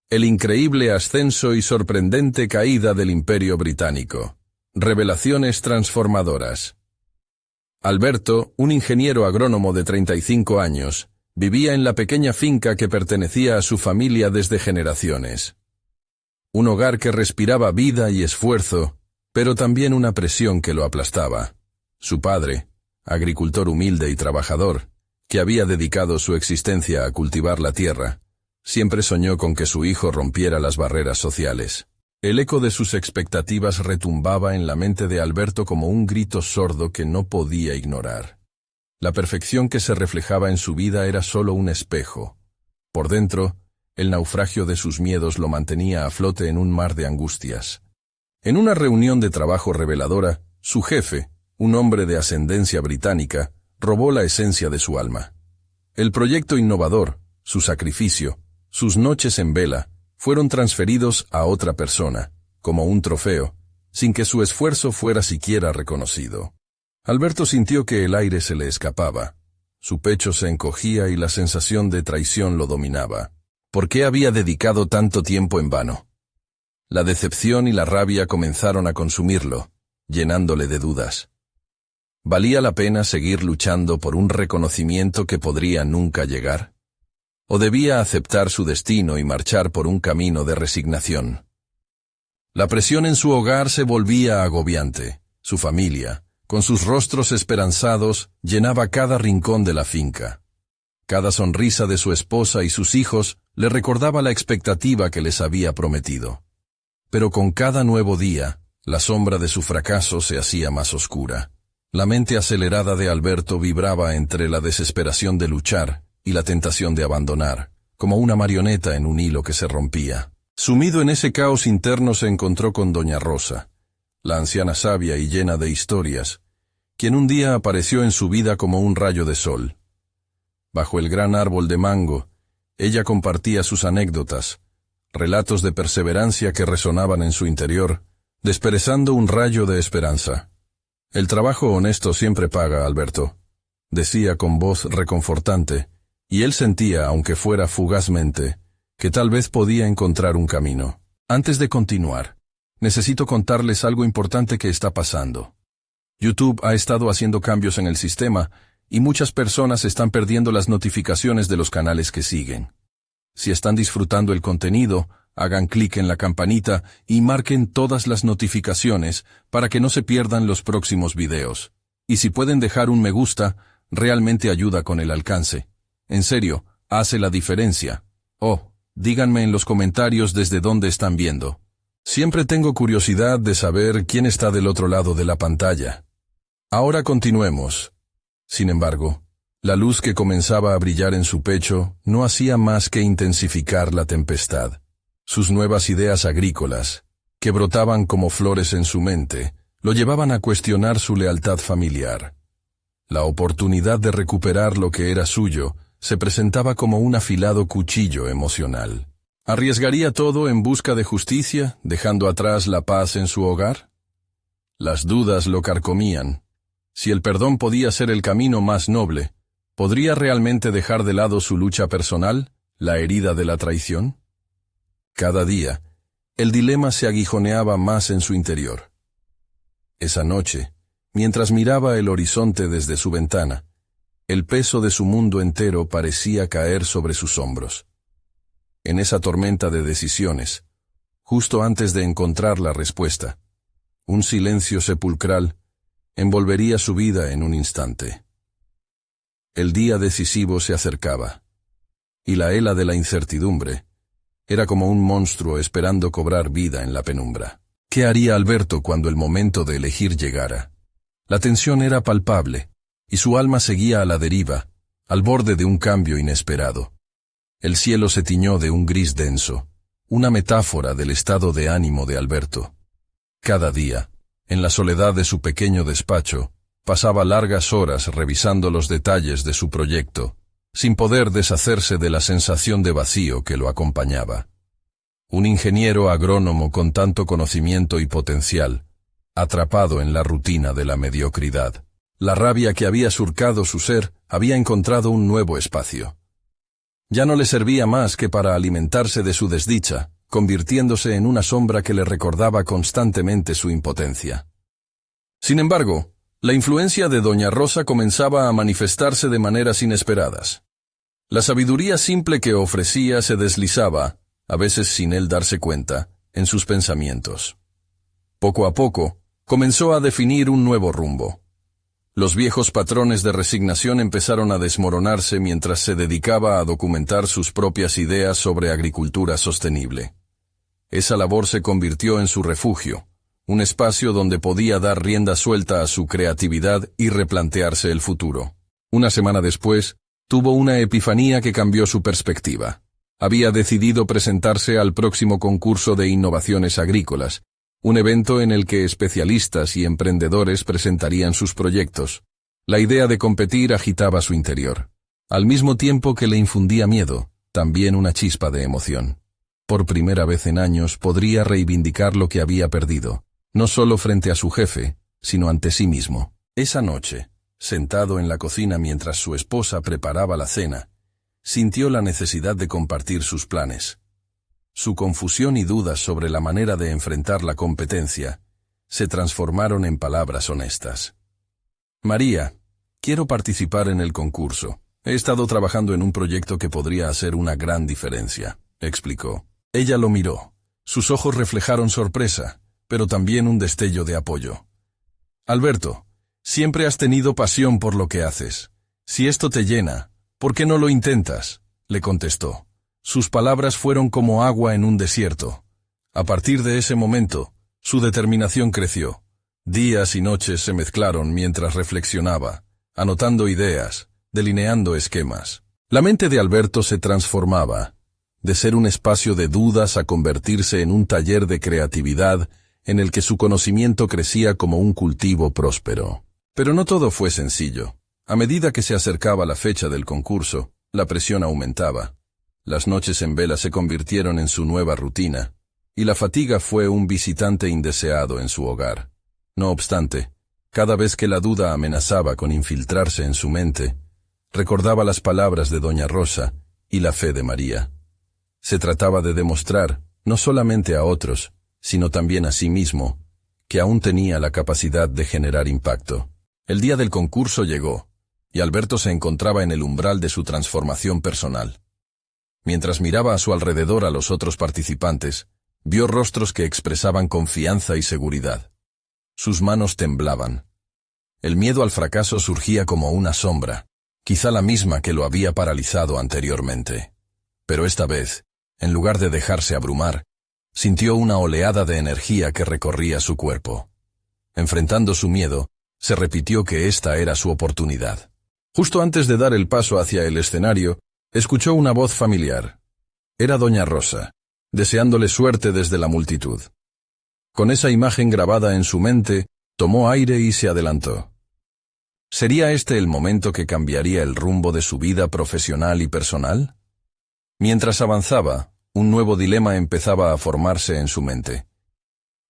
El increíble ascenso y sorprendente caída del Imperio Británico. Revelaciones transformadoras. Alberto, un ingeniero agrónomo de 35 años, vivía en la pequeña finca que pertenecía a su familia desde generaciones. Un hogar que respiraba vida y esfuerzo, pero también una presión que lo aplastaba. Su padre, agricultor humilde y trabajador, que había dedicado su existencia a cultivar la tierra, siempre soñó con que su hijo rompiera las barreras sociales. El eco de sus expectativas retumbaba en la mente de Alberto como un grito sordo que no podía ignorar. La perfección que se reflejaba en su vida era solo un espejo. Por dentro, el naufragio de sus miedos lo mantenía a flote en un mar de angustias. En una reunión de trabajo reveladora, su jefe, un hombre de ascendencia británica, robó la esencia de su alma. El proyecto innovador, su sacrificio, sus noches en vela, fueron transferidos a otra persona, como un trofeo, sin que su esfuerzo fuera siquiera reconocido. Alberto sintió que el aire se le escapaba. Su pecho se encogía y la sensación de traición lo dominaba. ¿Por qué había dedicado tanto tiempo en vano? La decepción y la rabia comenzaron a consumirlo, llenándole de dudas. ¿Valía la pena seguir luchando por un reconocimiento que podría nunca llegar? ¿O debía aceptar su destino y marchar por un camino de resignación? La presión en su hogar se volvía agobiante. Su familia, con sus rostros esperanzados, llenaba cada rincón de la finca. Cada sonrisa de su esposa y sus hijos le recordaba la expectativa que les había prometido. Pero con cada nuevo día, la sombra de su fracaso se hacía más oscura. La mente acelerada de Alberto vibraba entre la desesperación de luchar y la tentación de abandonar, como una marioneta en un hilo que se rompía. Sumido en ese caos interno se encontró con doña Rosa, la anciana sabia y llena de historias, quien un día apareció en su vida como un rayo de sol. Bajo el gran árbol de mango, ella compartía sus anécdotas, relatos de perseverancia que resonaban en su interior, desperezando un rayo de esperanza. «El trabajo honesto siempre paga, Alberto», decía con voz reconfortante, y él sentía, aunque fuera fugazmente, que tal vez podía encontrar un camino. Antes de continuar, necesito contarles algo importante que está pasando. YouTube ha estado haciendo cambios en el sistema y muchas personas están perdiendo las notificaciones de los canales que siguen. Si están disfrutando el contenido, hagan clic en la campanita y marquen todas las notificaciones para que no se pierdan los próximos videos. Y si pueden dejar un me gusta, realmente ayuda con el alcance. En serio, hace la diferencia. Oh, díganme en los comentarios desde dónde están viendo. Siempre tengo curiosidad de saber quién está del otro lado de la pantalla. Ahora continuemos. Sin embargo, la luz que comenzaba a brillar en su pecho no hacía más que intensificar la tempestad. Sus nuevas ideas agrícolas, que brotaban como flores en su mente, lo llevaban a cuestionar su lealtad familiar. La oportunidad de recuperar lo que era suyo se presentaba como un afilado cuchillo emocional. ¿Arriesgaría todo en busca de justicia, dejando atrás la paz en su hogar? Las dudas lo carcomían. Si el perdón podía ser el camino más noble, ¿podría realmente dejar de lado su lucha personal, la herida de la traición? Cada día, el dilema se aguijoneaba más en su interior. Esa noche, mientras miraba el horizonte desde su ventana, el peso de su mundo entero parecía caer sobre sus hombros. En esa tormenta de decisiones, justo antes de encontrar la respuesta, un silencio sepulcral envolvería su vida en un instante. El día decisivo se acercaba, y la hela de la incertidumbre era como un monstruo esperando cobrar vida en la penumbra. ¿Qué haría Alberto cuando el momento de elegir llegara? La tensión era palpable, y su alma seguía a la deriva, al borde de un cambio inesperado. El cielo se tiñó de un gris denso, una metáfora del estado de ánimo de Alberto. Cada día, en la soledad de su pequeño despacho, pasaba largas horas revisando los detalles de su proyecto, sin poder deshacerse de la sensación de vacío que lo acompañaba. Un ingeniero agrónomo con tanto conocimiento y potencial, atrapado en la rutina de la mediocridad. La rabia que había surcado su ser había encontrado un nuevo espacio. Ya no le servía más que para alimentarse de su desdicha, convirtiéndose en una sombra que le recordaba constantemente su impotencia. Sin embargo, la influencia de doña Rosa comenzaba a manifestarse de maneras inesperadas. La sabiduría simple que ofrecía se deslizaba, a veces sin él darse cuenta, en sus pensamientos. Poco a poco, comenzó a definir un nuevo rumbo. Los viejos patrones de resignación empezaron a desmoronarse mientras se dedicaba a documentar sus propias ideas sobre agricultura sostenible. Esa labor se convirtió en su refugio, un espacio donde podía dar rienda suelta a su creatividad y replantearse el futuro. Una semana después, tuvo una epifanía que cambió su perspectiva. Había decidido presentarse al próximo concurso de innovaciones agrícolas, un evento en el que especialistas y emprendedores presentarían sus proyectos. La idea de competir agitaba su interior. Al mismo tiempo que le infundía miedo, también una chispa de emoción. Por primera vez en años podría reivindicar lo que había perdido, no solo frente a su jefe, sino ante sí mismo. Esa noche, sentado en la cocina mientras su esposa preparaba la cena, sintió la necesidad de compartir sus planes. Su confusión y dudas sobre la manera de enfrentar la competencia se transformaron en palabras honestas. María, quiero participar en el concurso. He estado trabajando en un proyecto que podría hacer una gran diferencia, explicó. Ella lo miró. Sus ojos reflejaron sorpresa, pero también un destello de apoyo. Alberto, siempre has tenido pasión por lo que haces. Si esto te llena, ¿por qué no lo intentas?, le contestó. Sus palabras fueron como agua en un desierto. A partir de ese momento, su determinación creció. Días y noches se mezclaron mientras reflexionaba, anotando ideas, delineando esquemas. La mente de Alberto se transformaba, de ser un espacio de dudas a convertirse en un taller de creatividad en el que su conocimiento crecía como un cultivo próspero. Pero no todo fue sencillo. A medida que se acercaba la fecha del concurso, la presión aumentaba. Las noches en vela se convirtieron en su nueva rutina, y la fatiga fue un visitante indeseado en su hogar. No obstante, cada vez que la duda amenazaba con infiltrarse en su mente, recordaba las palabras de doña Rosa y la fe de María. Se trataba de demostrar, no solamente a otros, sino también a sí mismo, que aún tenía la capacidad de generar impacto. El día del concurso llegó, y Alberto se encontraba en el umbral de su transformación personal. Mientras miraba a su alrededor a los otros participantes, vio rostros que expresaban confianza y seguridad. Sus manos temblaban. El miedo al fracaso surgía como una sombra, quizá la misma que lo había paralizado anteriormente. Pero esta vez, en lugar de dejarse abrumar, sintió una oleada de energía que recorría su cuerpo. Enfrentando su miedo, se repitió que esta era su oportunidad. Justo antes de dar el paso hacia el escenario, escuchó una voz familiar. Era doña Rosa, deseándole suerte desde la multitud. Con esa imagen grabada en su mente, tomó aire y se adelantó. ¿Sería este el momento que cambiaría el rumbo de su vida profesional y personal? Mientras avanzaba, un nuevo dilema empezaba a formarse en su mente.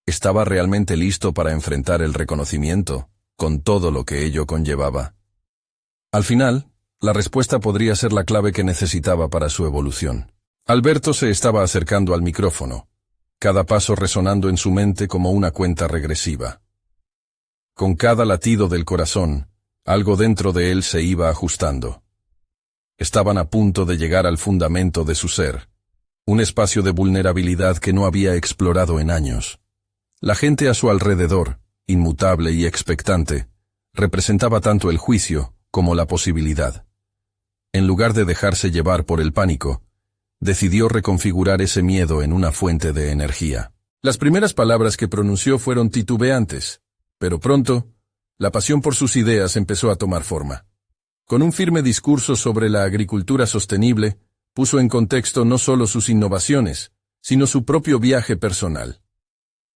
¿Estaba realmente listo para enfrentar el reconocimiento, con todo lo que ello conllevaba? Al final, la respuesta podría ser la clave que necesitaba para su evolución. Alberto se estaba acercando al micrófono, cada paso resonando en su mente como una cuenta regresiva. Con cada latido del corazón, algo dentro de él se iba ajustando. Estaban a punto de llegar al fundamento de su ser, un espacio de vulnerabilidad que no había explorado en años. La gente a su alrededor, inmutable y expectante, representaba tanto el juicio como la posibilidad. En lugar de dejarse llevar por el pánico, decidió reconfigurar ese miedo en una fuente de energía. Las primeras palabras que pronunció fueron titubeantes, pero pronto, la pasión por sus ideas empezó a tomar forma. Con un firme discurso sobre la agricultura sostenible, puso en contexto no solo sus innovaciones, sino su propio viaje personal.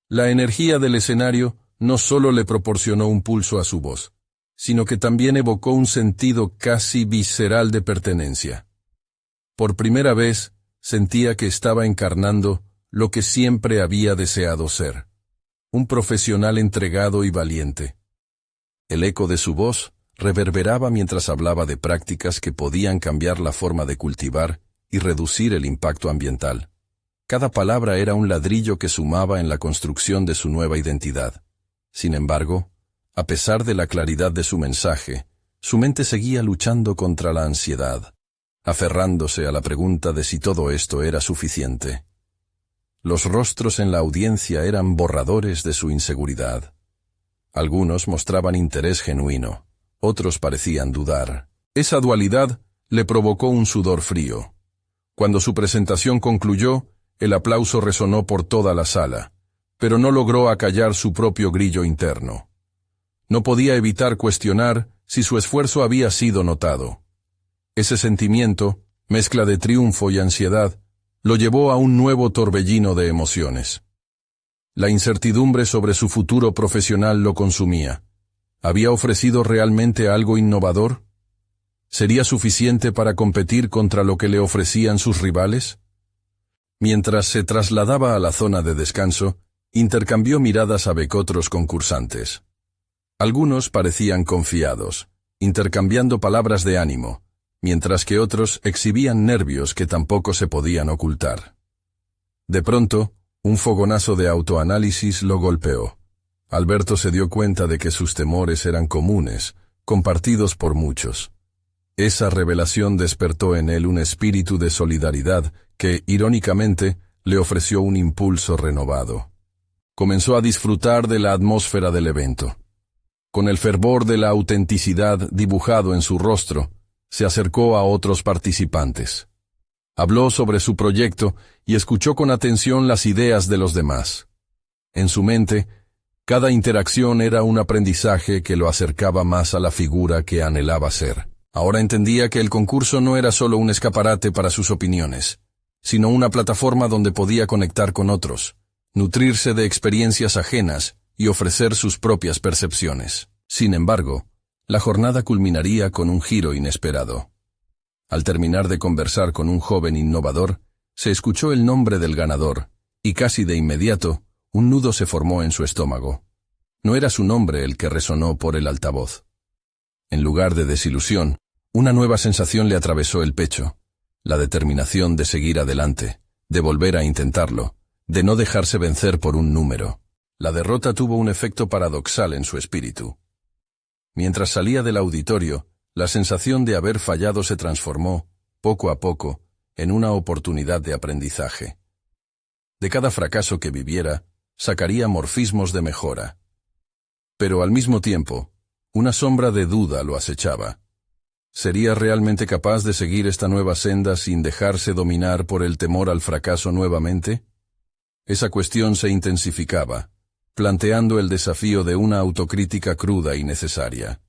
La energía del escenario no solo le proporcionó un pulso a su voz, sino que también evocó un sentido casi visceral de pertenencia. Por primera vez, sentía que estaba encarnando lo que siempre había deseado ser, un profesional entregado y valiente. El eco de su voz reverberaba mientras hablaba de prácticas que podían cambiar la forma de cultivar y reducir el impacto ambiental. Cada palabra era un ladrillo que sumaba en la construcción de su nueva identidad. Sin embargo, a pesar de la claridad de su mensaje, su mente seguía luchando contra la ansiedad, aferrándose a la pregunta de si todo esto era suficiente. Los rostros en la audiencia eran borradores de su inseguridad. Algunos mostraban interés genuino, otros parecían dudar. Esa dualidad le provocó un sudor frío. Cuando su presentación concluyó, el aplauso resonó por toda la sala, pero no logró acallar su propio grillo interno. No podía evitar cuestionar si su esfuerzo había sido notado. Ese sentimiento, mezcla de triunfo y ansiedad, lo llevó a un nuevo torbellino de emociones. La incertidumbre sobre su futuro profesional lo consumía. ¿Había ofrecido realmente algo innovador? ¿Sería suficiente para competir contra lo que le ofrecían sus rivales? Mientras se trasladaba a la zona de descanso, intercambió miradas a otros concursantes. Algunos parecían confiados, intercambiando palabras de ánimo, mientras que otros exhibían nervios que tampoco se podían ocultar. De pronto, un fogonazo de autoanálisis lo golpeó. Alberto se dio cuenta de que sus temores eran comunes, compartidos por muchos. Esa revelación despertó en él un espíritu de solidaridad que, irónicamente, le ofreció un impulso renovado. Comenzó a disfrutar de la atmósfera del evento. Con el fervor de la autenticidad dibujado en su rostro, se acercó a otros participantes. Habló sobre su proyecto y escuchó con atención las ideas de los demás. En su mente, cada interacción era un aprendizaje que lo acercaba más a la figura que anhelaba ser. Ahora entendía que el concurso no era solo un escaparate para sus opiniones, sino una plataforma donde podía conectar con otros, nutrirse de experiencias ajenas y ofrecer sus propias percepciones. Sin embargo, la jornada culminaría con un giro inesperado. Al terminar de conversar con un joven innovador, se escuchó el nombre del ganador, y casi de inmediato, un nudo se formó en su estómago. No era su nombre el que resonó por el altavoz. En lugar de desilusión, una nueva sensación le atravesó el pecho, la determinación de seguir adelante, de volver a intentarlo, de no dejarse vencer por un número. La derrota tuvo un efecto paradoxal en su espíritu. Mientras salía del auditorio, la sensación de haber fallado se transformó, poco a poco, en una oportunidad de aprendizaje. De cada fracaso que viviera, sacaría morfismos de mejora. Pero al mismo tiempo, una sombra de duda lo acechaba. ¿Sería realmente capaz de seguir esta nueva senda sin dejarse dominar por el temor al fracaso nuevamente? Esa cuestión se intensificaba, planteando el desafío de una autocrítica cruda y necesaria.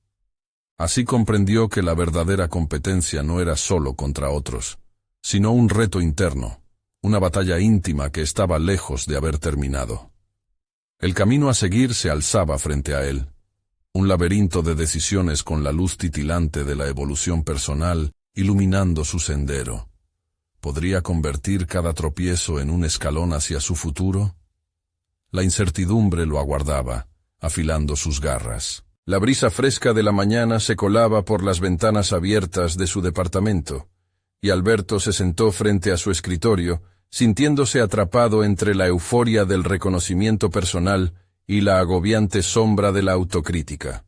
Así comprendió que la verdadera competencia no era solo contra otros, sino un reto interno, una batalla íntima que estaba lejos de haber terminado. El camino a seguir se alzaba frente a él, un laberinto de decisiones con la luz titilante de la evolución personal iluminando su sendero. ¿Podría convertir cada tropiezo en un escalón hacia su futuro? La incertidumbre lo aguardaba, afilando sus garras. La brisa fresca de la mañana se colaba por las ventanas abiertas de su departamento, y Alberto se sentó frente a su escritorio, sintiéndose atrapado entre la euforia del reconocimiento personal y la agobiante sombra de la autocrítica.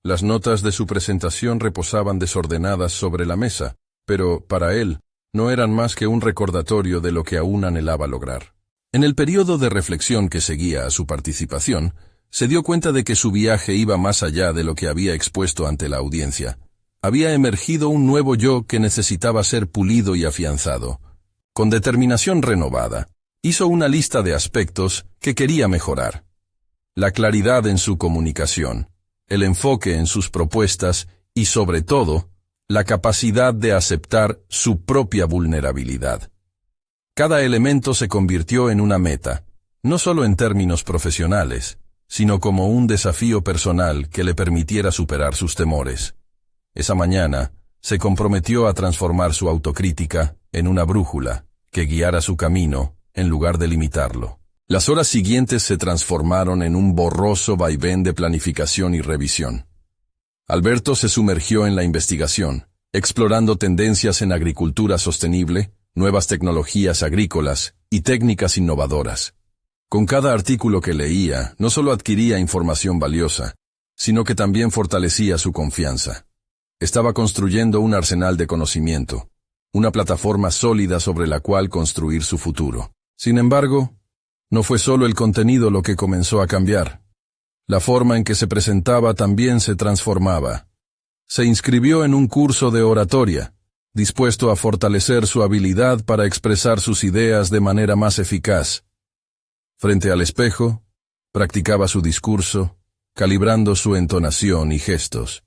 Las notas de su presentación reposaban desordenadas sobre la mesa, pero, para él, no eran más que un recordatorio de lo que aún anhelaba lograr. En el período de reflexión que seguía a su participación, se dio cuenta de que su viaje iba más allá de lo que había expuesto ante la audiencia. Había emergido un nuevo yo que necesitaba ser pulido y afianzado. Con determinación renovada, hizo una lista de aspectos que quería mejorar. La claridad en su comunicación, el enfoque en sus propuestas y, sobre todo, la capacidad de aceptar su propia vulnerabilidad. Cada elemento se convirtió en una meta, no solo en términos profesionales, sino como un desafío personal que le permitiera superar sus temores. Esa mañana, se comprometió a transformar su autocrítica en una brújula que guiara su camino en lugar de limitarlo. Las horas siguientes se transformaron en un borroso vaivén de planificación y revisión. Alberto se sumergió en la investigación, explorando tendencias en agricultura sostenible, nuevas tecnologías agrícolas y técnicas innovadoras. Con cada artículo que leía, no solo adquiría información valiosa, sino que también fortalecía su confianza. Estaba construyendo un arsenal de conocimiento, una plataforma sólida sobre la cual construir su futuro. Sin embargo, no fue solo el contenido lo que comenzó a cambiar. La forma en que se presentaba también se transformaba. Se inscribió en un curso de oratoria, dispuesto a fortalecer su habilidad para expresar sus ideas de manera más eficaz. Frente al espejo, practicaba su discurso, calibrando su entonación y gestos.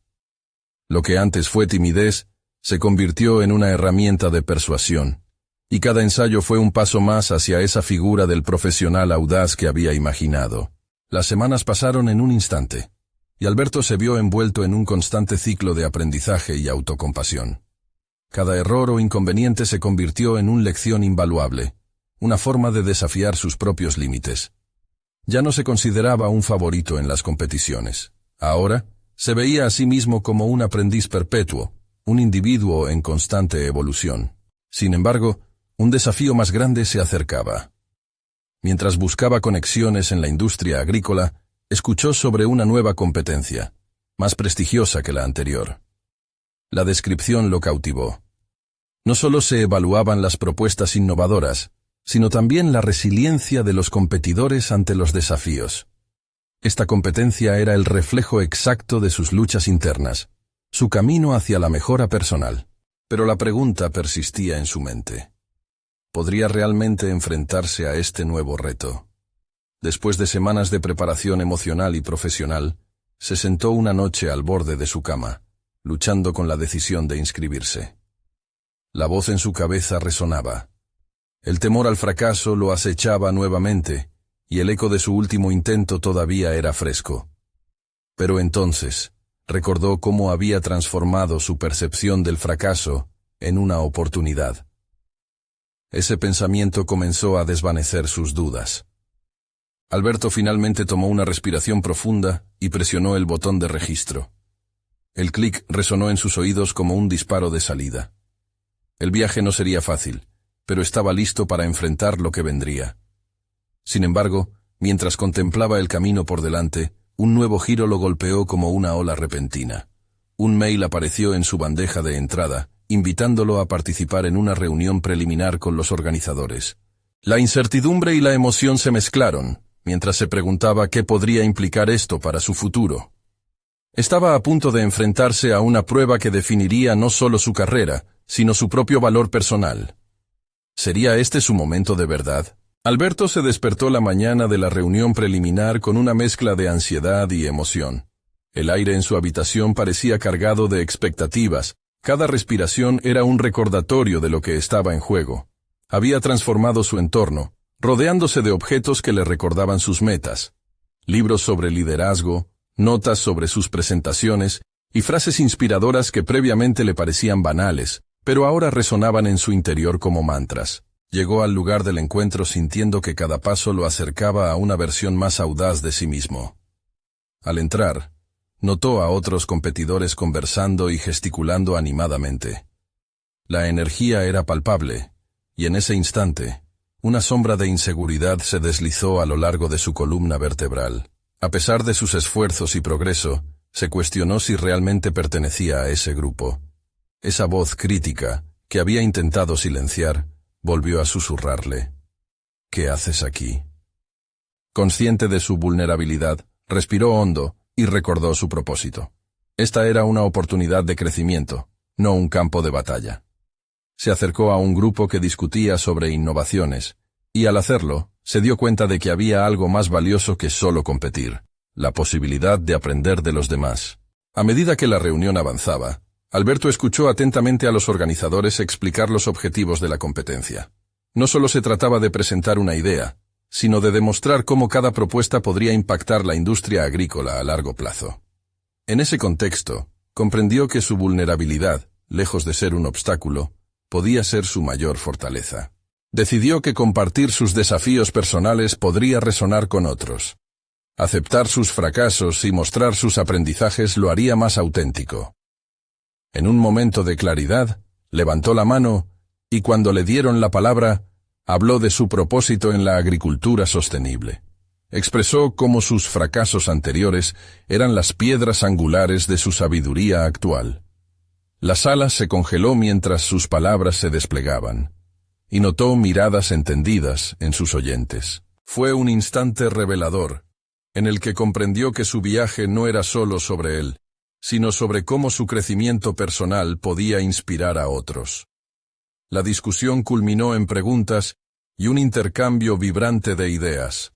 Lo que antes fue timidez, se convirtió en una herramienta de persuasión, y cada ensayo fue un paso más hacia esa figura del profesional audaz que había imaginado. Las semanas pasaron en un instante, y Alberto se vio envuelto en un constante ciclo de aprendizaje y autocompasión. Cada error o inconveniente se convirtió en una lección invaluable, una forma de desafiar sus propios límites. Ya no se consideraba un favorito en las competiciones. Ahora, se veía a sí mismo como un aprendiz perpetuo, un individuo en constante evolución. Sin embargo, un desafío más grande se acercaba. Mientras buscaba conexiones en la industria agrícola, escuchó sobre una nueva competencia, más prestigiosa que la anterior. La descripción lo cautivó. No solo se evaluaban las propuestas innovadoras, sino también la resiliencia de los competidores ante los desafíos. Esta competencia era el reflejo exacto de sus luchas internas, su camino hacia la mejora personal. Pero la pregunta persistía en su mente. ¿Podría realmente enfrentarse a este nuevo reto? Después de semanas de preparación emocional y profesional, se sentó una noche al borde de su cama, luchando con la decisión de inscribirse. La voz en su cabeza resonaba. El temor al fracaso lo acechaba nuevamente, y el eco de su último intento todavía era fresco. Pero entonces, recordó cómo había transformado su percepción del fracaso en una oportunidad. Ese pensamiento comenzó a desvanecer sus dudas. Alberto finalmente tomó una respiración profunda y presionó el botón de registro. El clic resonó en sus oídos como un disparo de salida. El viaje no sería fácil, pero estaba listo para enfrentar lo que vendría. Sin embargo, mientras contemplaba el camino por delante, un nuevo giro lo golpeó como una ola repentina. Un mail apareció en su bandeja de entrada, invitándolo a participar en una reunión preliminar con los organizadores. La incertidumbre y la emoción se mezclaron, mientras se preguntaba qué podría implicar esto para su futuro. Estaba a punto de enfrentarse a una prueba que definiría no solo su carrera, sino su propio valor personal. ¿Sería este su momento de verdad? Alberto se despertó la mañana de la reunión preliminar con una mezcla de ansiedad y emoción. El aire en su habitación parecía cargado de expectativas. Cada respiración era un recordatorio de lo que estaba en juego. Había transformado su entorno, rodeándose de objetos que le recordaban sus metas. Libros sobre liderazgo, notas sobre sus presentaciones y frases inspiradoras que previamente le parecían banales, pero ahora resonaban en su interior como mantras. Llegó al lugar del encuentro sintiendo que cada paso lo acercaba a una versión más audaz de sí mismo. Al entrar, notó a otros competidores conversando y gesticulando animadamente. La energía era palpable, y en ese instante, una sombra de inseguridad se deslizó a lo largo de su columna vertebral. A pesar de sus esfuerzos y progreso, se cuestionó si realmente pertenecía a ese grupo. Esa voz crítica, que había intentado silenciar, volvió a susurrarle. ¿Qué haces aquí? Consciente de su vulnerabilidad, respiró hondo y recordó su propósito. Esta era una oportunidad de crecimiento, no un campo de batalla. Se acercó a un grupo que discutía sobre innovaciones, y al hacerlo, se dio cuenta de que había algo más valioso que solo competir, la posibilidad de aprender de los demás. A medida que la reunión avanzaba, Alberto escuchó atentamente a los organizadores explicar los objetivos de la competencia. No solo se trataba de presentar una idea, sino de demostrar cómo cada propuesta podría impactar la industria agrícola a largo plazo. En ese contexto, comprendió que su vulnerabilidad, lejos de ser un obstáculo, podía ser su mayor fortaleza. Decidió que compartir sus desafíos personales podría resonar con otros. Aceptar sus fracasos y mostrar sus aprendizajes lo haría más auténtico. En un momento de claridad, levantó la mano y cuando le dieron la palabra, habló de su propósito en la agricultura sostenible. Expresó cómo sus fracasos anteriores eran las piedras angulares de su sabiduría actual. La sala se congeló mientras sus palabras se desplegaban, y notó miradas entendidas en sus oyentes. Fue un instante revelador, en el que comprendió que su viaje no era solo sobre él, sino sobre cómo su crecimiento personal podía inspirar a otros. La discusión culminó en preguntas y un intercambio vibrante de ideas.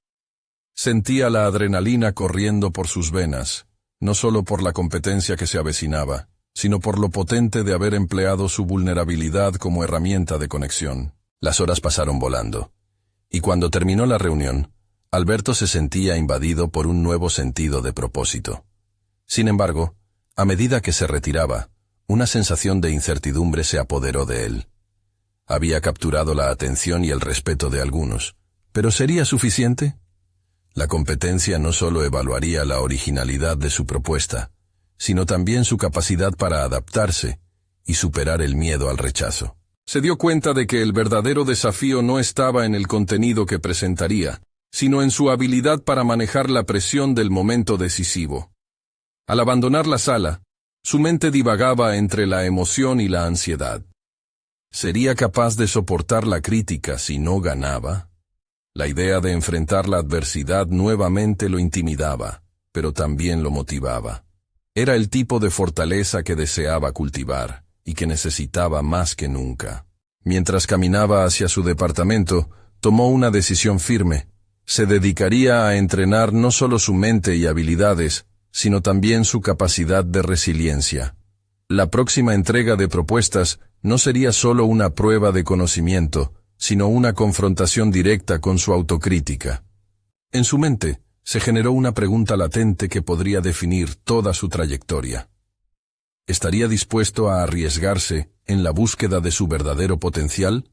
Sentía la adrenalina corriendo por sus venas, no solo por la competencia que se avecinaba, sino por lo potente de haber empleado su vulnerabilidad como herramienta de conexión. Las horas pasaron volando, y cuando terminó la reunión, Alberto se sentía invadido por un nuevo sentido de propósito. Sin embargo, a medida que se retiraba, una sensación de incertidumbre se apoderó de él. Había capturado la atención y el respeto de algunos, ¿pero sería suficiente? La competencia no solo evaluaría la originalidad de su propuesta, sino también su capacidad para adaptarse y superar el miedo al rechazo. Se dio cuenta de que el verdadero desafío no estaba en el contenido que presentaría, sino en su habilidad para manejar la presión del momento decisivo. Al abandonar la sala, su mente divagaba entre la emoción y la ansiedad. ¿Sería capaz de soportar la crítica si no ganaba? La idea de enfrentar la adversidad nuevamente lo intimidaba, pero también lo motivaba. Era el tipo de fortaleza que deseaba cultivar y que necesitaba más que nunca. Mientras caminaba hacia su departamento, tomó una decisión firme. Se dedicaría a entrenar no solo su mente y habilidades, sino también su capacidad de resiliencia. La próxima entrega de propuestas no sería solo una prueba de conocimiento, sino una confrontación directa con su autocrítica. En su mente se generó una pregunta latente que podría definir toda su trayectoria. ¿Estaría dispuesto a arriesgarse en la búsqueda de su verdadero potencial,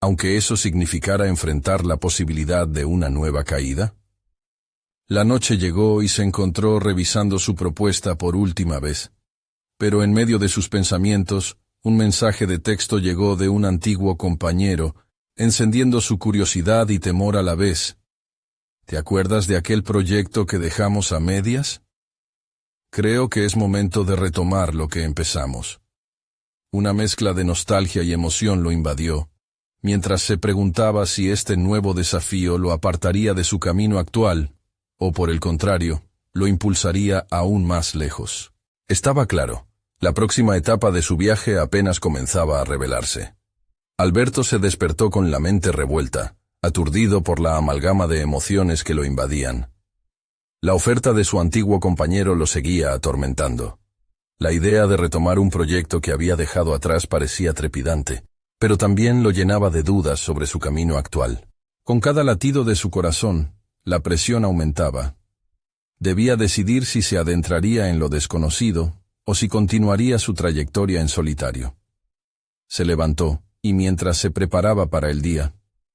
aunque eso significara enfrentar la posibilidad de una nueva caída? La noche llegó y se encontró revisando su propuesta por última vez. Pero en medio de sus pensamientos, un mensaje de texto llegó de un antiguo compañero, encendiendo su curiosidad y temor a la vez. ¿Te acuerdas de aquel proyecto que dejamos a medias? Creo que es momento de retomar lo que empezamos. Una mezcla de nostalgia y emoción lo invadió, mientras se preguntaba si este nuevo desafío lo apartaría de su camino actual, o por el contrario, lo impulsaría aún más lejos. Estaba claro, la próxima etapa de su viaje apenas comenzaba a revelarse. Alberto se despertó con la mente revuelta, aturdido por la amalgama de emociones que lo invadían. La oferta de su antiguo compañero lo seguía atormentando. La idea de retomar un proyecto que había dejado atrás parecía trepidante, pero también lo llenaba de dudas sobre su camino actual. Con cada latido de su corazón, la presión aumentaba. Debía decidir si se adentraría en lo desconocido o si continuaría su trayectoria en solitario. Se levantó, y mientras se preparaba para el día,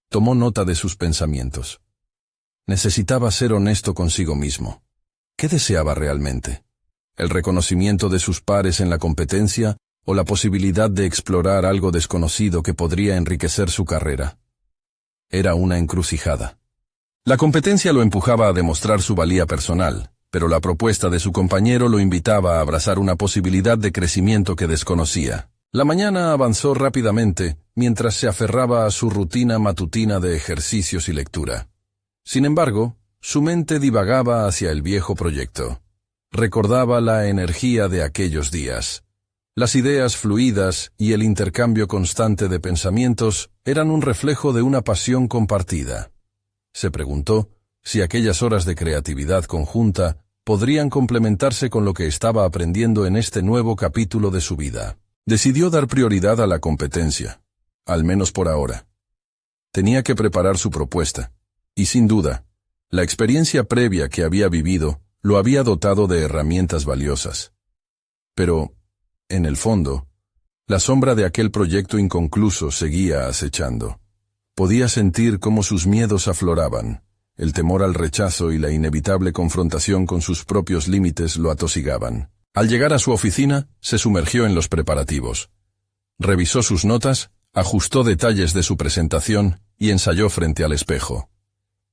tomó nota de sus pensamientos. Necesitaba ser honesto consigo mismo. ¿Qué deseaba realmente? ¿El reconocimiento de sus pares en la competencia o la posibilidad de explorar algo desconocido que podría enriquecer su carrera? Era una encrucijada. La competencia lo empujaba a demostrar su valía personal, pero la propuesta de su compañero lo invitaba a abrazar una posibilidad de crecimiento que desconocía. La mañana avanzó rápidamente mientras se aferraba a su rutina matutina de ejercicios y lectura. Sin embargo, su mente divagaba hacia el viejo proyecto. Recordaba la energía de aquellos días. Las ideas fluidas y el intercambio constante de pensamientos eran un reflejo de una pasión compartida. Se preguntó si aquellas horas de creatividad conjunta podrían complementarse con lo que estaba aprendiendo en este nuevo capítulo de su vida. Decidió dar prioridad a la competencia, al menos por ahora. Tenía que preparar su propuesta, y sin duda, la experiencia previa que había vivido lo había dotado de herramientas valiosas. Pero, en el fondo, la sombra de aquel proyecto inconcluso seguía acechando. Podía sentir cómo sus miedos afloraban, el temor al rechazo y la inevitable confrontación con sus propios límites lo atosigaban. Al llegar a su oficina, se sumergió en los preparativos. Revisó sus notas, ajustó detalles de su presentación y ensayó frente al espejo.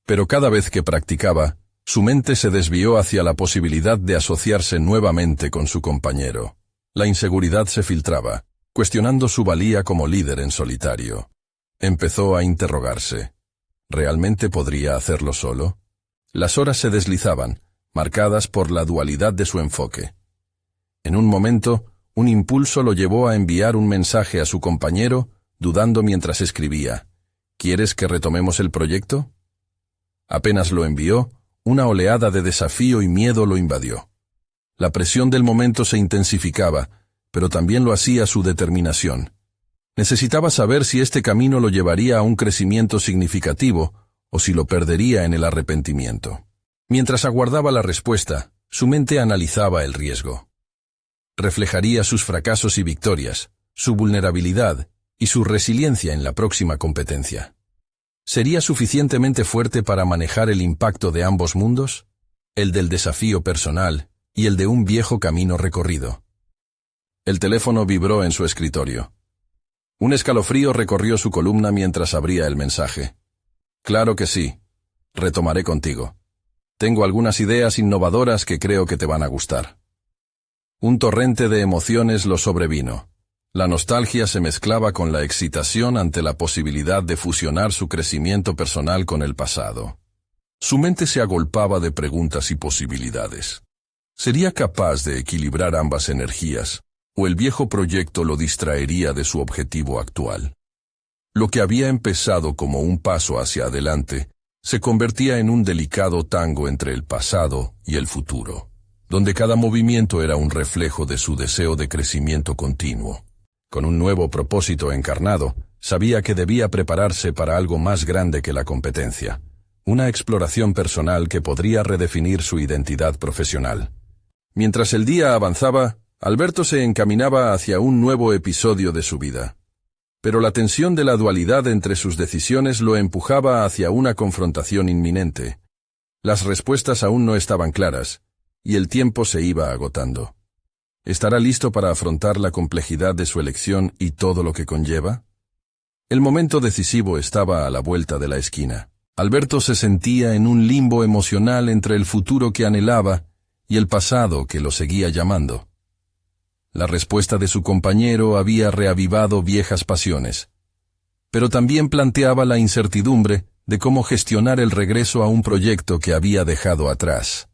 Pero cada vez que practicaba, su mente se desvió hacia la posibilidad de asociarse nuevamente con su compañero. La inseguridad se filtraba, cuestionando su valía como líder en solitario. Empezó a interrogarse. ¿Realmente podría hacerlo solo? Las horas se deslizaban, marcadas por la dualidad de su enfoque. En un momento, un impulso lo llevó a enviar un mensaje a su compañero, dudando mientras escribía. ¿Quieres que retomemos el proyecto? Apenas lo envió, una oleada de desafío y miedo lo invadió. La presión del momento se intensificaba, pero también lo hacía su determinación. Necesitaba saber si este camino lo llevaría a un crecimiento significativo o si lo perdería en el arrepentimiento. Mientras aguardaba la respuesta, su mente analizaba el riesgo. Reflejaría sus fracasos y victorias, su vulnerabilidad y su resiliencia en la próxima competencia. ¿Sería suficientemente fuerte para manejar el impacto de ambos mundos? El del desafío personal y el de un viejo camino recorrido. El teléfono vibró en su escritorio. Un escalofrío recorrió su columna mientras abría el mensaje. Claro que sí. Retomaré contigo. Tengo algunas ideas innovadoras que creo que te van a gustar. Un torrente de emociones lo sobrevino. La nostalgia se mezclaba con la excitación ante la posibilidad de fusionar su crecimiento personal con el pasado. Su mente se agolpaba de preguntas y posibilidades. ¿Sería capaz de equilibrar ambas energías, o el viejo proyecto lo distraería de su objetivo actual? Lo que había empezado como un paso hacia adelante, se convertía en un delicado tango entre el pasado y el futuro, donde cada movimiento era un reflejo de su deseo de crecimiento continuo. Con un nuevo propósito encarnado, sabía que debía prepararse para algo más grande que la competencia, una exploración personal que podría redefinir su identidad profesional. Mientras el día avanzaba, Alberto se encaminaba hacia un nuevo episodio de su vida. Pero la tensión de la dualidad entre sus decisiones lo empujaba hacia una confrontación inminente. Las respuestas aún no estaban claras, y el tiempo se iba agotando. ¿Estará listo para afrontar la complejidad de su elección y todo lo que conlleva? El momento decisivo estaba a la vuelta de la esquina. Alberto se sentía en un limbo emocional entre el futuro que anhelaba y el pasado que lo seguía llamando. La respuesta de su compañero había reavivado viejas pasiones, pero también planteaba la incertidumbre de cómo gestionar el regreso a un proyecto que había dejado atrás.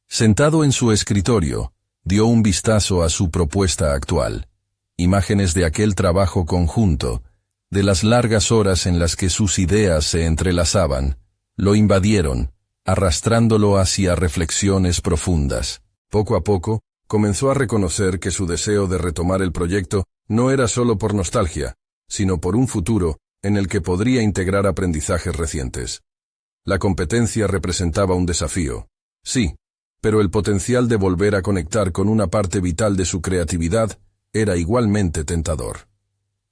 Sentado en su escritorio, dio un vistazo a su propuesta actual, imágenes de aquel trabajo conjunto, de las largas horas en las que sus ideas se entrelazaban, lo invadieron, arrastrándolo hacia reflexiones profundas. Poco a poco, comenzó a reconocer que su deseo de retomar el proyecto no era solo por nostalgia, sino por un futuro en el que podría integrar aprendizajes recientes. La competencia representaba un desafío, sí, pero el potencial de volver a conectar con una parte vital de su creatividad era igualmente tentador.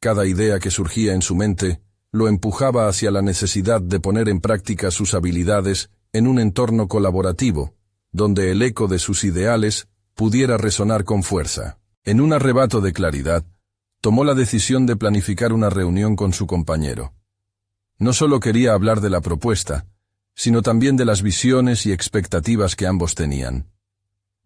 Cada idea que surgía en su mente lo empujaba hacia la necesidad de poner en práctica sus habilidades en un entorno colaborativo, donde el eco de sus ideales pudiera resonar con fuerza. En un arrebato de claridad, tomó la decisión de planificar una reunión con su compañero. No solo quería hablar de la propuesta, sino también de las visiones y expectativas que ambos tenían.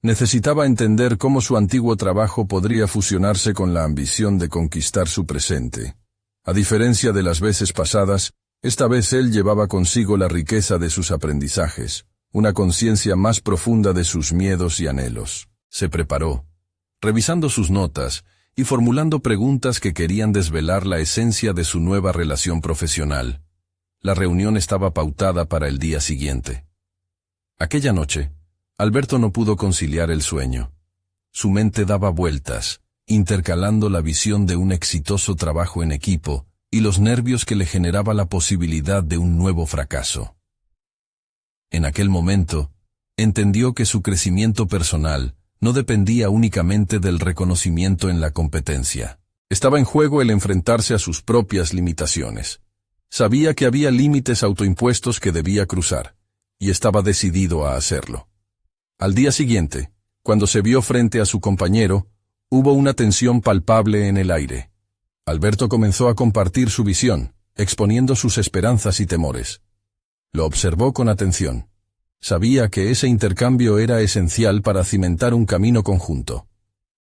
Necesitaba entender cómo su antiguo trabajo podría fusionarse con la ambición de conquistar su presente. A diferencia de las veces pasadas, esta vez él llevaba consigo la riqueza de sus aprendizajes, una conciencia más profunda de sus miedos y anhelos. Se preparó, revisando sus notas y formulando preguntas que querían desvelar la esencia de su nueva relación profesional. La reunión estaba pautada para el día siguiente. Aquella noche, Alberto no pudo conciliar el sueño. Su mente daba vueltas, intercalando la visión de un exitoso trabajo en equipo y los nervios que le generaba la posibilidad de un nuevo fracaso. En aquel momento, entendió que su crecimiento personal no dependía únicamente del reconocimiento en la competencia. Estaba en juego el enfrentarse a sus propias limitaciones. Sabía que había límites autoimpuestos que debía cruzar, y estaba decidido a hacerlo. Al día siguiente, Cuando se vio frente a su compañero, hubo una tensión palpable en el aire. Alberto comenzó a compartir su visión, exponiendo sus esperanzas y temores. Lo observó con atención. Sabía que ese intercambio era esencial para cimentar un camino conjunto.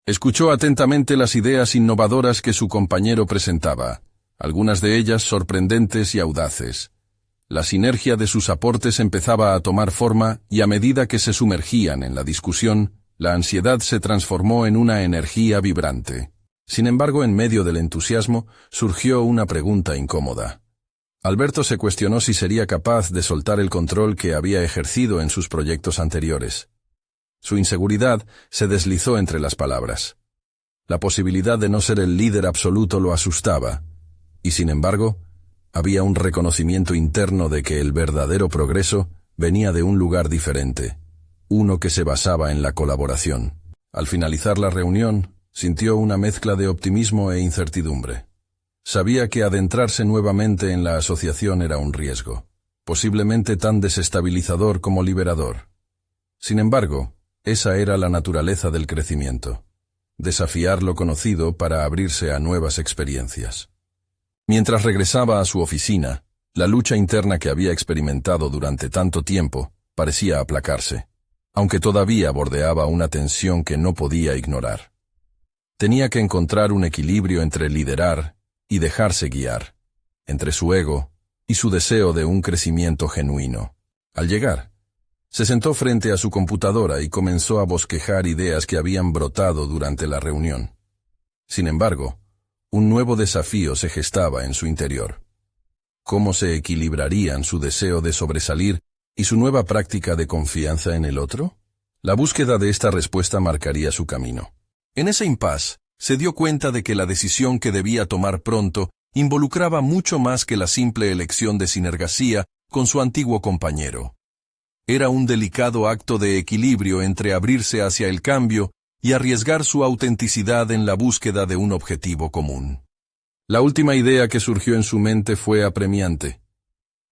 Escuchó atentamente las ideas innovadoras que su compañero presentaba, algunas de ellas sorprendentes y audaces. La sinergia de sus aportes empezaba a tomar forma y a medida que se sumergían en la discusión, la ansiedad se transformó en una energía vibrante. Sin embargo, en medio del entusiasmo, surgió una pregunta incómoda. Alberto se cuestionó si sería capaz de soltar el control que había ejercido en sus proyectos anteriores. Su inseguridad se deslizó entre las palabras. La posibilidad de no ser el líder absoluto lo asustaba, y sin embargo, había un reconocimiento interno de que el verdadero progreso venía de un lugar diferente, uno que se basaba en la colaboración. Al finalizar la reunión, sintió una mezcla de optimismo e incertidumbre. Sabía que adentrarse nuevamente en la asociación era un riesgo, posiblemente tan desestabilizador como liberador. Sin embargo, esa era la naturaleza del crecimiento: desafiar lo conocido para abrirse a nuevas experiencias. Mientras regresaba a su oficina, la lucha interna que había experimentado durante tanto tiempo parecía aplacarse, aunque todavía bordeaba una tensión que no podía ignorar. Tenía que encontrar un equilibrio entre liderar y dejarse guiar, entre su ego y su deseo de un crecimiento genuino. Al llegar, se sentó frente a su computadora y comenzó a bosquejar ideas que habían brotado durante la reunión. Sin embargo, un nuevo desafío se gestaba en su interior. ¿Cómo se equilibrarían su deseo de sobresalir y su nueva práctica de confianza en el otro? La búsqueda de esta respuesta marcaría su camino. En ese impasse, se dio cuenta de que la decisión que debía tomar pronto involucraba mucho más que la simple elección de sinergia con su antiguo compañero. Era un delicado acto de equilibrio entre abrirse hacia el cambio y arriesgar su autenticidad en la búsqueda de un objetivo común. La última idea que surgió en su mente fue apremiante.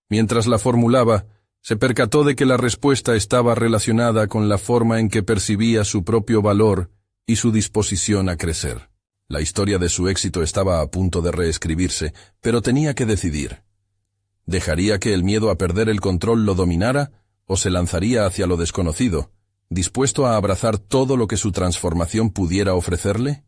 Mientras la formulaba, se percató de que la respuesta estaba relacionada con la forma en que percibía su propio valor y su disposición a crecer. La historia de su éxito estaba a punto de reescribirse, pero tenía que decidir. ¿Dejaría que el miedo a perder el control lo dominara o se lanzaría hacia lo desconocido, dispuesto a abrazar todo lo que su transformación pudiera ofrecerle?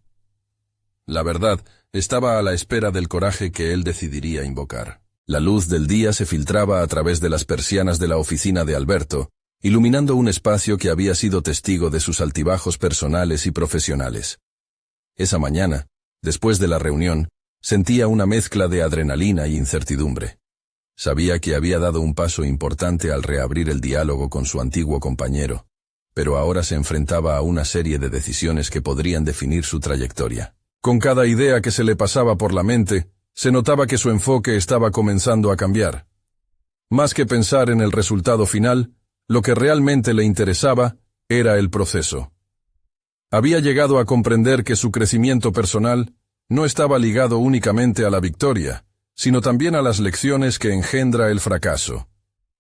La verdad estaba a la espera del coraje que él decidiría invocar. La luz del día se filtraba a través de las persianas de la oficina de Alberto, iluminando un espacio que había sido testigo de sus altibajos personales y profesionales. Esa mañana, después de la reunión, sentía una mezcla de adrenalina y incertidumbre. Sabía que había dado un paso importante al reabrir el diálogo con su antiguo compañero, pero ahora se enfrentaba a una serie de decisiones que podrían definir su trayectoria. Con cada idea que se le pasaba por la mente, se notaba que su enfoque estaba comenzando a cambiar. Más que pensar en el resultado final, lo que realmente le interesaba era el proceso. Había llegado a comprender que su crecimiento personal no estaba ligado únicamente a la victoria, sino también a las lecciones que engendra el fracaso.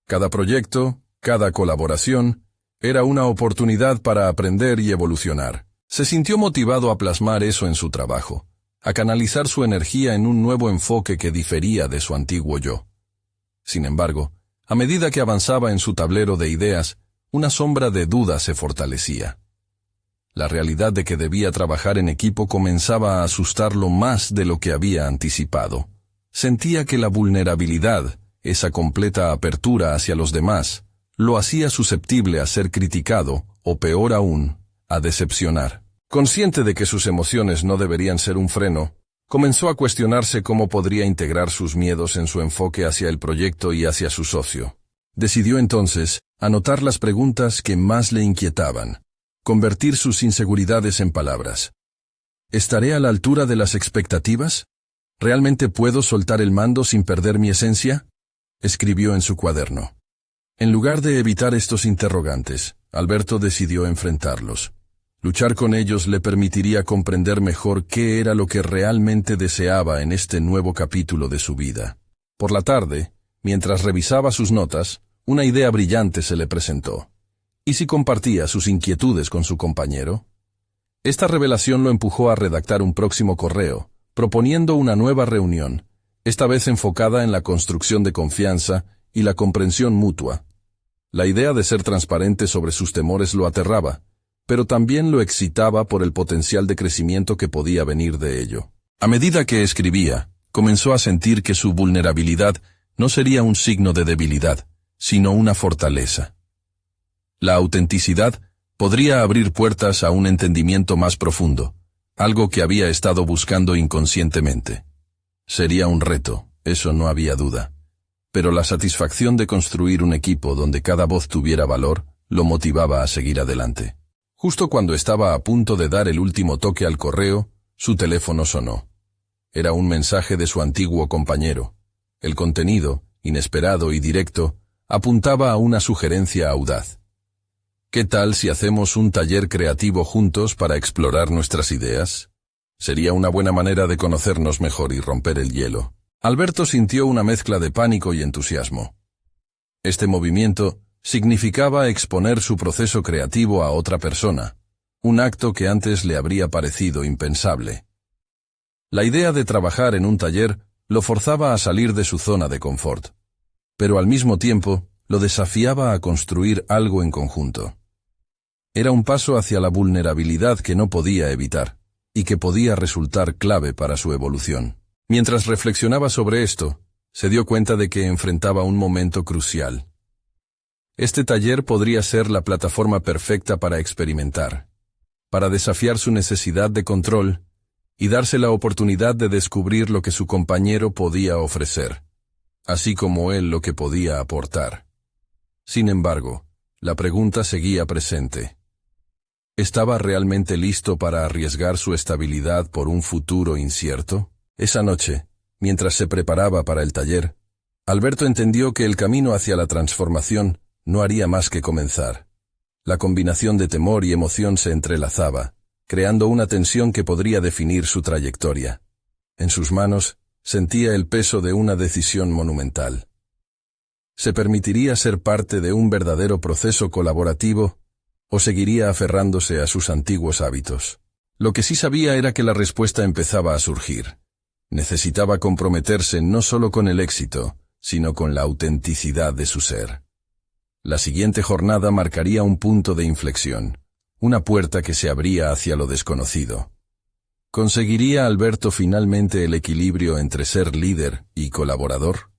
Cada proyecto, cada colaboración, era una oportunidad para aprender y evolucionar. Se sintió motivado a plasmar eso en su trabajo, a canalizar su energía en un nuevo enfoque que difería de su antiguo yo. Sin embargo, a medida que avanzaba en su tablero de ideas, una sombra de duda se fortalecía. La realidad de que debía trabajar en equipo comenzaba a asustarlo más de lo que había anticipado. Sentía que la vulnerabilidad, esa completa apertura hacia los demás, lo hacía susceptible a ser criticado, o peor aún, a decepcionar. Consciente de que sus emociones no deberían ser un freno, comenzó a cuestionarse cómo podría integrar sus miedos en su enfoque hacia el proyecto y hacia su socio. Decidió entonces anotar las preguntas que más le inquietaban, convertir sus inseguridades en palabras. ¿Estaré a la altura de las expectativas? ¿Realmente puedo soltar el mando sin perder mi esencia? Escribió en su cuaderno. En lugar de evitar estos interrogantes, Alberto decidió enfrentarlos. Luchar con ellos le permitiría comprender mejor qué era lo que realmente deseaba en este nuevo capítulo de su vida. Por la tarde, mientras revisaba sus notas, una idea brillante se le presentó. ¿Y si compartía sus inquietudes con su compañero? Esta revelación lo empujó a redactar un próximo correo, proponiendo una nueva reunión, esta vez enfocada en la construcción de confianza y la comprensión mutua. La idea de ser transparente sobre sus temores lo aterraba, pero también lo excitaba por el potencial de crecimiento que podía venir de ello. A medida que escribía, comenzó a sentir que su vulnerabilidad no sería un signo de debilidad, sino una fortaleza. La autenticidad podría abrir puertas a un entendimiento más profundo, algo que había estado buscando inconscientemente. Sería un reto, eso no había duda. Pero la satisfacción de construir un equipo donde cada voz tuviera valor lo motivaba a seguir adelante. Justo cuando estaba a punto de dar el último toque al correo, su teléfono sonó. Era un mensaje de su antiguo compañero. El contenido, inesperado y directo, apuntaba a una sugerencia audaz. ¿Qué tal si hacemos un taller creativo juntos para explorar nuestras ideas? Sería una buena manera de conocernos mejor y romper el hielo. Alberto sintió una mezcla de pánico y entusiasmo. Este movimiento significaba exponer su proceso creativo a otra persona, un acto que antes le habría parecido impensable. La idea de trabajar en un taller lo forzaba a salir de su zona de confort, pero al mismo tiempo lo desafiaba a construir algo en conjunto. Era un paso hacia la vulnerabilidad que no podía evitar, y que podía resultar clave para su evolución. Mientras reflexionaba sobre esto, se dio cuenta de que enfrentaba un momento crucial. Este taller podría ser la plataforma perfecta para experimentar, para desafiar su necesidad de control y darse la oportunidad de descubrir lo que su compañero podía ofrecer, así como él lo que podía aportar. Sin embargo, la pregunta seguía presente. ¿Estaba realmente listo para arriesgar su estabilidad por un futuro incierto? Esa noche, mientras se preparaba para el taller, Alberto entendió que el camino hacia la transformación no haría más que comenzar. La combinación de temor y emoción se entrelazaba, creando una tensión que podría definir su trayectoria. En sus manos, sentía el peso de una decisión monumental. ¿Se permitiría ser parte de un verdadero proceso colaborativo o seguiría aferrándose a sus antiguos hábitos? Lo que sí sabía era que la respuesta empezaba a surgir. Necesitaba comprometerse no solo con el éxito, sino con la autenticidad de su ser. La siguiente jornada marcaría un punto de inflexión, una puerta que se abría hacia lo desconocido. ¿Conseguiría Alberto finalmente el equilibrio entre ser líder y colaborador?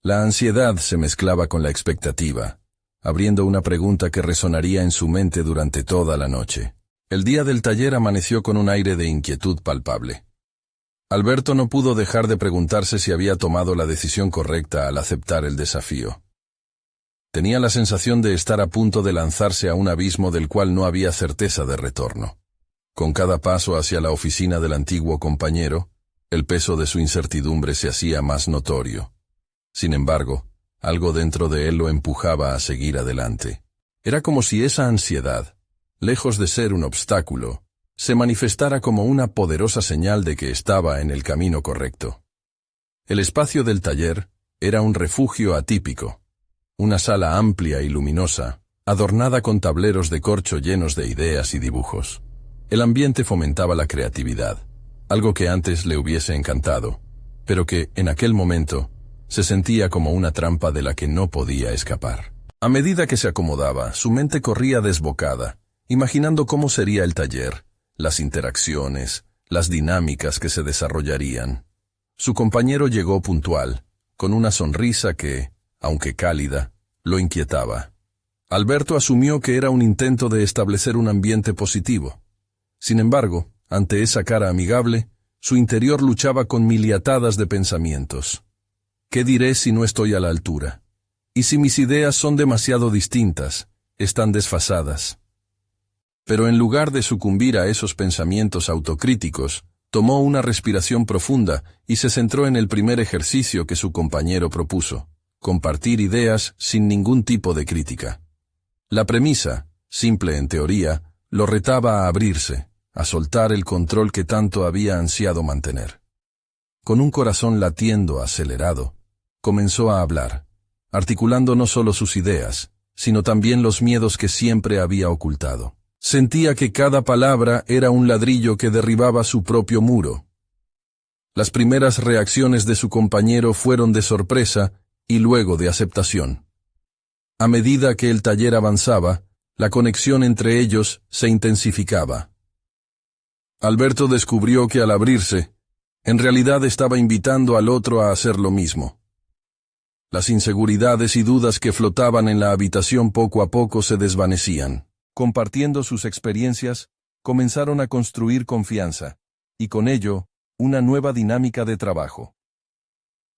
La ansiedad se mezclaba con la expectativa, abriendo una pregunta que resonaría en su mente durante toda la noche. El día del taller amaneció con un aire de inquietud palpable. Alberto no pudo dejar de preguntarse si había tomado la decisión correcta al aceptar el desafío. Tenía la sensación de estar a punto de lanzarse a un abismo del cual no había certeza de retorno. Con cada paso hacia la oficina del antiguo compañero, el peso de su incertidumbre se hacía más notorio. Sin embargo, algo dentro de él lo empujaba a seguir adelante. Era como si esa ansiedad, lejos de ser un obstáculo, se manifestara como una poderosa señal de que estaba en el camino correcto. El espacio del taller era un refugio atípico, una sala amplia y luminosa, adornada con tableros de corcho llenos de ideas y dibujos. El ambiente fomentaba la creatividad, algo que antes le hubiese encantado, pero que, en aquel momento, se sentía como una trampa de la que no podía escapar. A medida que se acomodaba, su mente corría desbocada, imaginando cómo sería el taller, las interacciones, las dinámicas que se desarrollarían. Su compañero llegó puntual, con una sonrisa que, aunque cálida, lo inquietaba. Alberto asumió que era un intento de establecer un ambiente positivo. Sin embargo, ante esa cara amigable, su interior luchaba con miliatadas de pensamientos. ¿Qué diré si no estoy a la altura? ¿Y si mis ideas son demasiado distintas, están desfasadas? Pero en lugar de sucumbir a esos pensamientos autocríticos, tomó una respiración profunda y se centró en el primer ejercicio que su compañero propuso: compartir ideas sin ningún tipo de crítica. La premisa, simple en teoría, lo retaba a abrirse, a soltar el control que tanto había ansiado mantener. Con un corazón latiendo acelerado, comenzó a hablar, articulando no solo sus ideas, sino también los miedos que siempre había ocultado. Sentía que cada palabra era un ladrillo que derribaba su propio muro. Las primeras reacciones de su compañero fueron de sorpresa y luego de aceptación. A medida que el taller avanzaba, la conexión entre ellos se intensificaba. Alberto descubrió que al abrirse, en realidad estaba invitando al otro a hacer lo mismo. Las inseguridades y dudas que flotaban en la habitación poco a poco se desvanecían. Compartiendo sus experiencias, comenzaron a construir confianza, y con ello, una nueva dinámica de trabajo.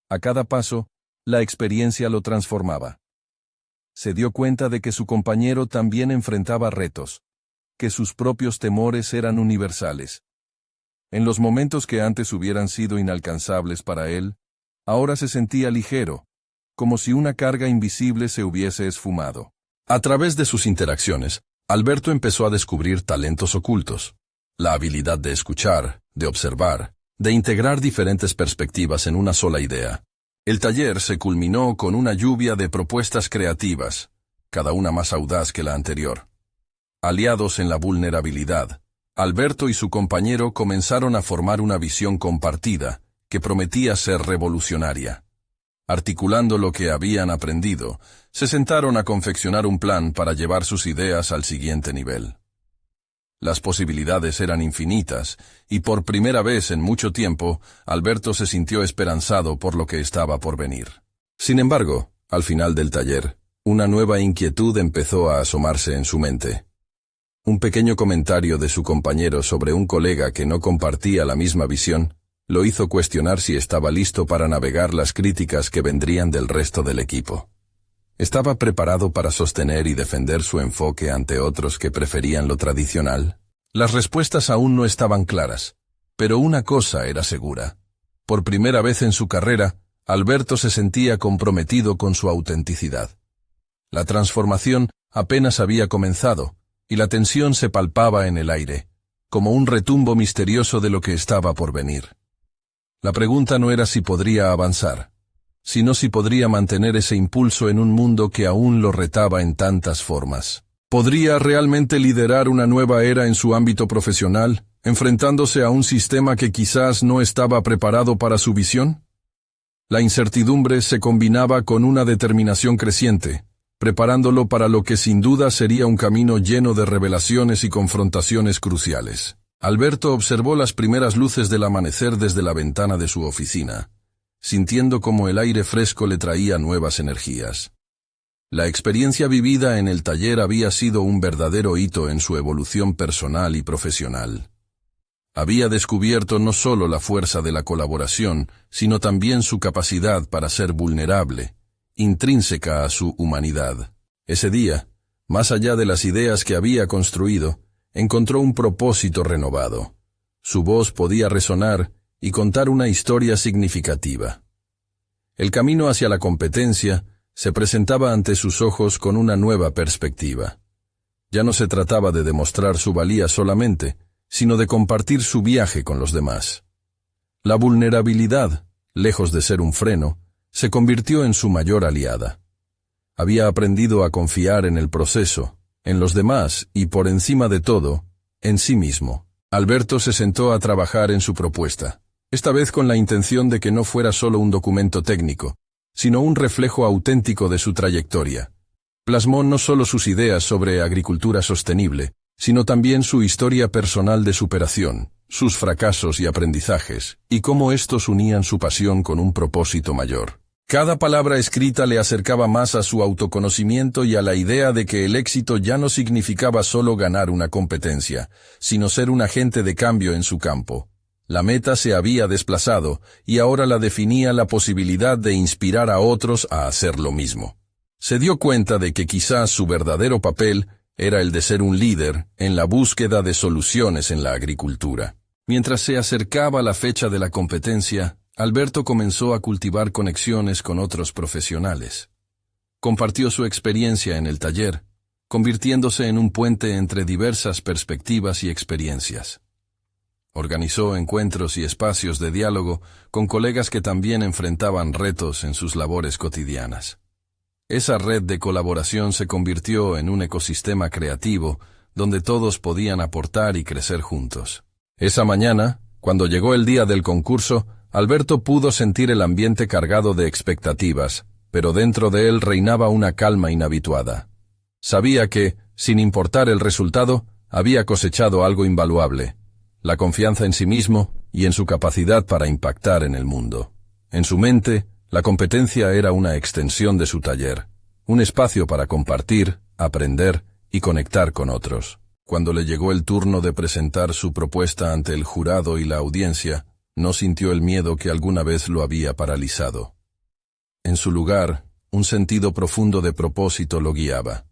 A cada paso, la experiencia lo transformaba. Se dio cuenta de que su compañero también enfrentaba retos, que sus propios temores eran universales. En los momentos que antes hubieran sido inalcanzables para él, ahora se sentía ligero, como si una carga invisible se hubiese esfumado. A través de sus interacciones, Alberto empezó a descubrir talentos ocultos, la habilidad de escuchar, de observar, de integrar diferentes perspectivas en una sola idea. El taller se culminó con una lluvia de propuestas creativas, cada una más audaz que la anterior. Aliados en la vulnerabilidad, Alberto y su compañero comenzaron a formar una visión compartida que prometía ser revolucionaria. Articulando lo que habían aprendido, se sentaron a confeccionar un plan para llevar sus ideas al siguiente nivel. Las posibilidades eran infinitas, y por primera vez en mucho tiempo, Alberto se sintió esperanzado por lo que estaba por venir. Sin embargo, al final del taller, una nueva inquietud empezó a asomarse en su mente. Un pequeño comentario de su compañero sobre un colega que no compartía la misma visión, lo hizo cuestionar si estaba listo para navegar las críticas que vendrían del resto del equipo. ¿Estaba preparado para sostener y defender su enfoque ante otros que preferían lo tradicional? Las respuestas aún no estaban claras, pero una cosa era segura. Por primera vez en su carrera, Alberto se sentía comprometido con su autenticidad. La transformación apenas había comenzado, y la tensión se palpaba en el aire, como un retumbo misterioso de lo que estaba por venir. La pregunta no era si podría avanzar, sino si podría mantener ese impulso en un mundo que aún lo retaba en tantas formas. ¿Podría realmente liderar una nueva era en su ámbito profesional, enfrentándose a un sistema que quizás no estaba preparado para su visión? La incertidumbre se combinaba con una determinación creciente, preparándolo para lo que sin duda sería un camino lleno de revelaciones y confrontaciones cruciales. Alberto observó las primeras luces del amanecer desde la ventana de su oficina, sintiendo como el aire fresco le traía nuevas energías. La experiencia vivida en el taller había sido un verdadero hito en su evolución personal y profesional. Había descubierto no solo la fuerza de la colaboración, sino también su capacidad para ser vulnerable, intrínseca a su humanidad. Ese día, más allá de las ideas que había construido, encontró un propósito renovado. Su voz podía resonar y contar una historia significativa. El camino hacia la competencia se presentaba ante sus ojos con una nueva perspectiva. Ya no se trataba de demostrar su valía solamente, sino de compartir su viaje con los demás. La vulnerabilidad, lejos de ser un freno, se convirtió en su mayor aliada. Había aprendido a confiar en el proceso, en los demás y, por encima de todo, en sí mismo. Alberto se sentó a trabajar en su propuesta, esta vez con la intención de que no fuera solo un documento técnico, sino un reflejo auténtico de su trayectoria. Plasmó no solo sus ideas sobre agricultura sostenible, sino también su historia personal de superación, sus fracasos y aprendizajes, y cómo estos unían su pasión con un propósito mayor. Cada palabra escrita le acercaba más a su autoconocimiento y a la idea de que el éxito ya no significaba solo ganar una competencia, sino ser un agente de cambio en su campo. La meta se había desplazado, y ahora la definía la posibilidad de inspirar a otros a hacer lo mismo. Se dio cuenta de que quizás su verdadero papel era el de ser un líder en la búsqueda de soluciones en la agricultura. Mientras se acercaba la fecha de la competencia, Alberto comenzó a cultivar conexiones con otros profesionales. Compartió su experiencia en el taller, convirtiéndose en un puente entre diversas perspectivas y experiencias. Organizó encuentros y espacios de diálogo con colegas que también enfrentaban retos en sus labores cotidianas. Esa red de colaboración se convirtió en un ecosistema creativo donde todos podían aportar y crecer juntos. Esa mañana, cuando llegó el día del concurso, Alberto pudo sentir el ambiente cargado de expectativas, pero dentro de él reinaba una calma inhabituada. Sabía que, sin importar el resultado, había cosechado algo invaluable: la confianza en sí mismo y en su capacidad para impactar en el mundo. En su mente, la competencia era una extensión de su taller, un espacio para compartir, aprender y conectar con otros. Cuando le llegó el turno de presentar su propuesta ante el jurado y la audiencia, no sintió el miedo que alguna vez lo había paralizado. En su lugar, un sentido profundo de propósito lo guiaba.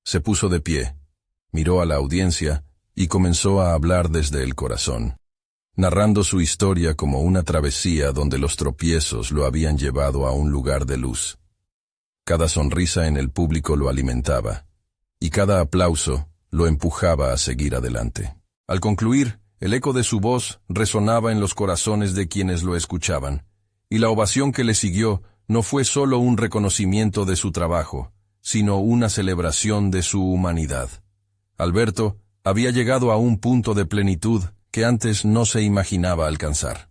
Se puso de pie, miró a la audiencia y comenzó a hablar desde el corazón, narrando su historia como una travesía donde los tropiezos lo habían llevado a un lugar de luz. Cada sonrisa en el público lo alimentaba, y cada aplauso lo empujaba a seguir adelante. Al concluir, el eco de su voz resonaba en los corazones de quienes lo escuchaban, y la ovación que le siguió no fue solo un reconocimiento de su trabajo, sino una celebración de su humanidad. Alberto había llegado a un punto de plenitud que antes no se imaginaba alcanzar.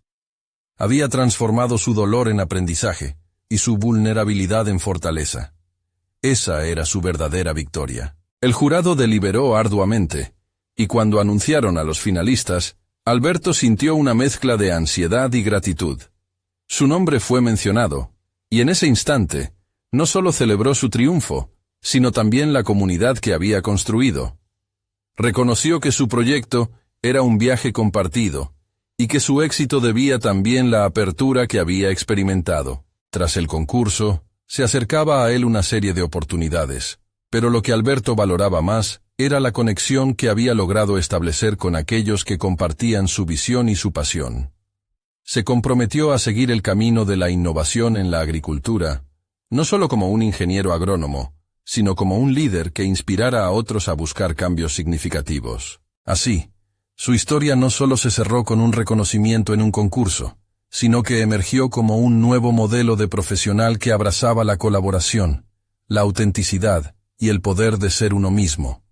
Había transformado su dolor en aprendizaje y su vulnerabilidad en fortaleza. Esa era su verdadera victoria. El jurado deliberó arduamente, y cuando anunciaron a los finalistas, Alberto sintió una mezcla de ansiedad y gratitud. Su nombre fue mencionado, y en ese instante, no solo celebró su triunfo, sino también la comunidad que había construido. Reconoció que su proyecto era un viaje compartido, y que su éxito debía también la apertura que había experimentado. Tras el concurso, se acercaba a él una serie de oportunidades, pero lo que Alberto valoraba más era la conexión que había logrado establecer con aquellos que compartían su visión y su pasión. Se comprometió a seguir el camino de la innovación en la agricultura, no solo como un ingeniero agrónomo, sino como un líder que inspirara a otros a buscar cambios significativos. Así, su historia no solo se cerró con un reconocimiento en un concurso, sino que emergió como un nuevo modelo de profesional que abrazaba la colaboración, la autenticidad y el poder de ser uno mismo.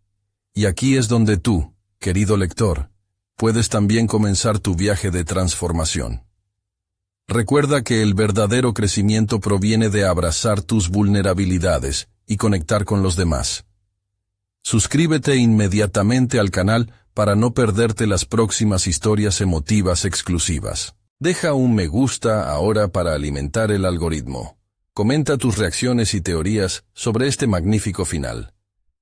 Y aquí es donde tú, querido lector, puedes también comenzar tu viaje de transformación. Recuerda que el verdadero crecimiento proviene de abrazar tus vulnerabilidades y conectar con los demás. Suscríbete inmediatamente al canal para no perderte las próximas historias emotivas exclusivas. Deja un me gusta ahora para alimentar el algoritmo. Comenta tus reacciones y teorías sobre este magnífico final.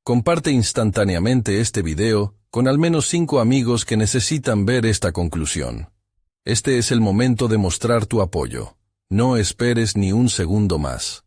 Comparte instantáneamente este video con al menos 5 amigos que necesitan ver esta conclusión. Este es el momento de mostrar tu apoyo. No esperes ni un segundo más.